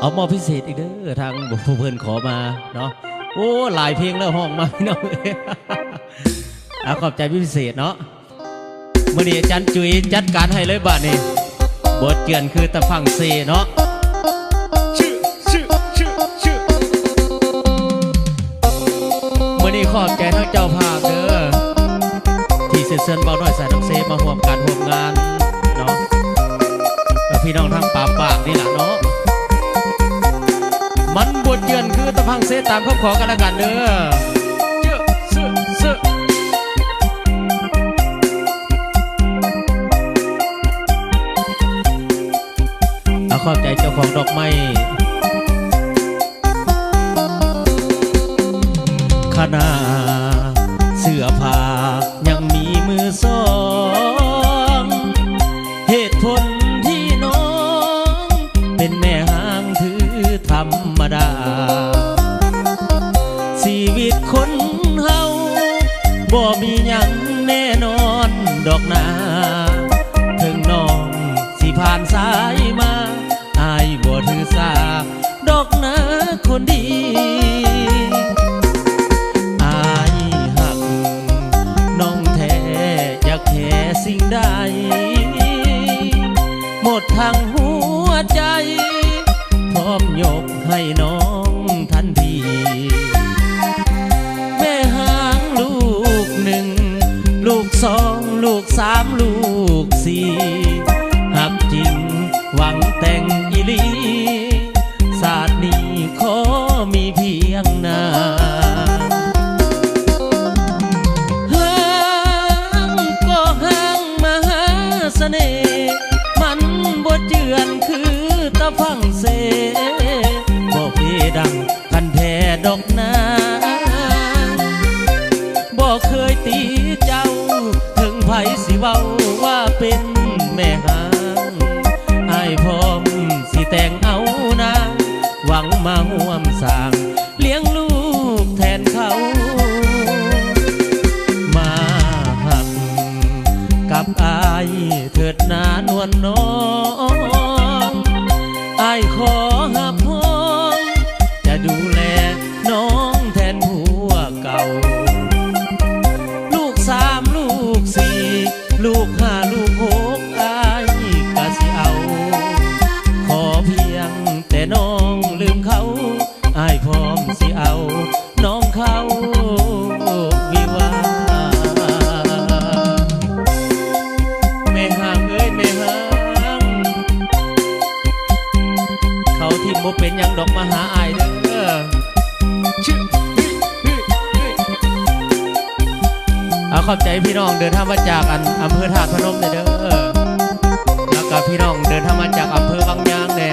เอามอพิเศษอีกเด้อทางผู้เพื่อนขอมาเนาะโอ้หลายเพลงแล้วห้องมาพี่น้องเอาขอบใจพิเศษเนาะมื่อนี้อาจารย์จุ๋ยจัดการให้เลยบ้านนี้บทเจือนคือตะฟังเซเนาะมื่อนี้ขอบใจทั้งเจ้าภาพเด้อที่เซินเบาหน่อยใส่น้ำเซมาห่วมการห่วมงานเนาะแล้วพี่น้องทางป่าปากนี่แหละเนาะมันบทเจือนคือตะพังเซตามคำขอกันละกันเด้อขอบใจเจ้าของดอกไม้ขนาเสื้อผ้ายังมีมือสองเหตุผลที่น้องเป็นแม่ห้างถือธรรมดาชีวิตคนเฮาบ่มีหยังแน่นอนดอกนาถึงน้องสิผ่านสายมาอายบ่ถือสาดอกนาคนดีอายหักน้องแท้อยากแค่สิ่งใดหมดทางหัวใจพร้อมยกให้น้องทันทีแม่หางลูกหนึ่งลูกสองลูกสามลูกสี่หักจริงหวังแต่งอีลีศาสตร์นี้ขอมีเพียงนามห้างก็ห้างมหาเสน่ห์มันบ่เจือนคือตะฟังเซบ่เพดังกันแท้ดอกนาบ่เคยตีเจ้าถึงไผสิเว้าว่าเป็นแม่หางอายพร้อมสิแต่งเอานางหวังมาห่วมสร้างเลี้ยงลูกแทนเขามาหักกับอายเถิดนานวลน้องอายขอหับพ้องจะดูแลน้องแทนผัวเก่าลูกสามลูกสี่ลูกห้าลูกหกอายก็สิเอาขอเพียงแต่น้องลืมเขาอายพร้อมสิเอาน้องเขาวิวาแม่ห่างเอ้ยแม่ห่างเขาที่บ่เป็นยังดอกมาหาอายเด้อเอาขอบใจพี่น้องเดินทางมาจากอำเภอธาตุพนมเด้อแล้วก็พี่น้องเดินทางมาจากอำเภอบางยางแน่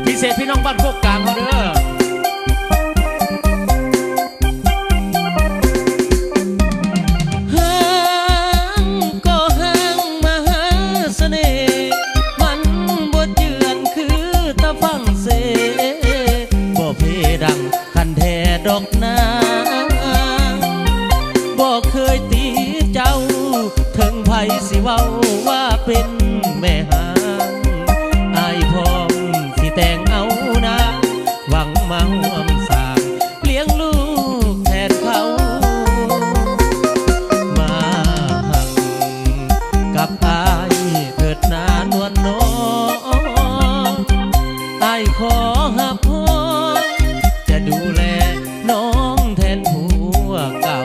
พิเศษพี่น้องบ้านโคกกลางเขาเด้อห้างก็ห้างมหาเสน่ห์มันบ่เจือนคือตะฟังเซบ่เพดังคันแท้ดอกนาบ่เคยตีเจ้าถึงไผสิเว้าว่าเป็นแม่หางอายพร้อมสิแต่งเอานะหวังมาห่วมสร้างเลี้ยงลูกแทนเขามาหักกับอายเถิดนานวลน้องอายขอหับพ้องจะดูแลน้องแทนผัวเก่า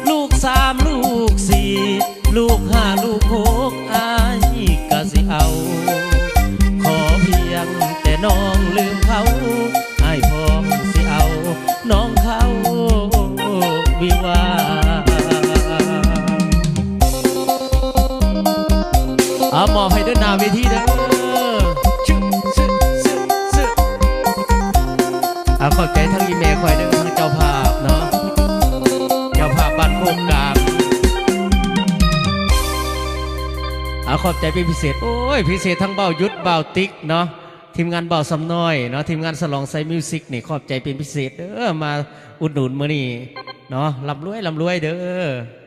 ลูกสามลูกสี่ลูกห้าลูกหกอายก็สิเอาขอเพียงแต่น้องลืมเขาอายพร้อมสิเอาน้องเขาวิวาเอามอบให้เดินหน้าเวทีเด้อเอาขอบใจทั้งอีเมลคอยเด้อทั้งเจ้าภาพเนาะเจ้าภาพบ้านโคกกลางเอาขอบใจเป็นพิเศษโอ้ยพิเศษทั้งเบายุดเบาติ๊กเนาะทีมงานเบาสำน้อยเนาะทีมงานสลองไซมิวสิกนี่ขอบใจเป็นพิเศษเด้อมาอุดหนุนมื้อนี้เนาะร่ำรวยเด้อ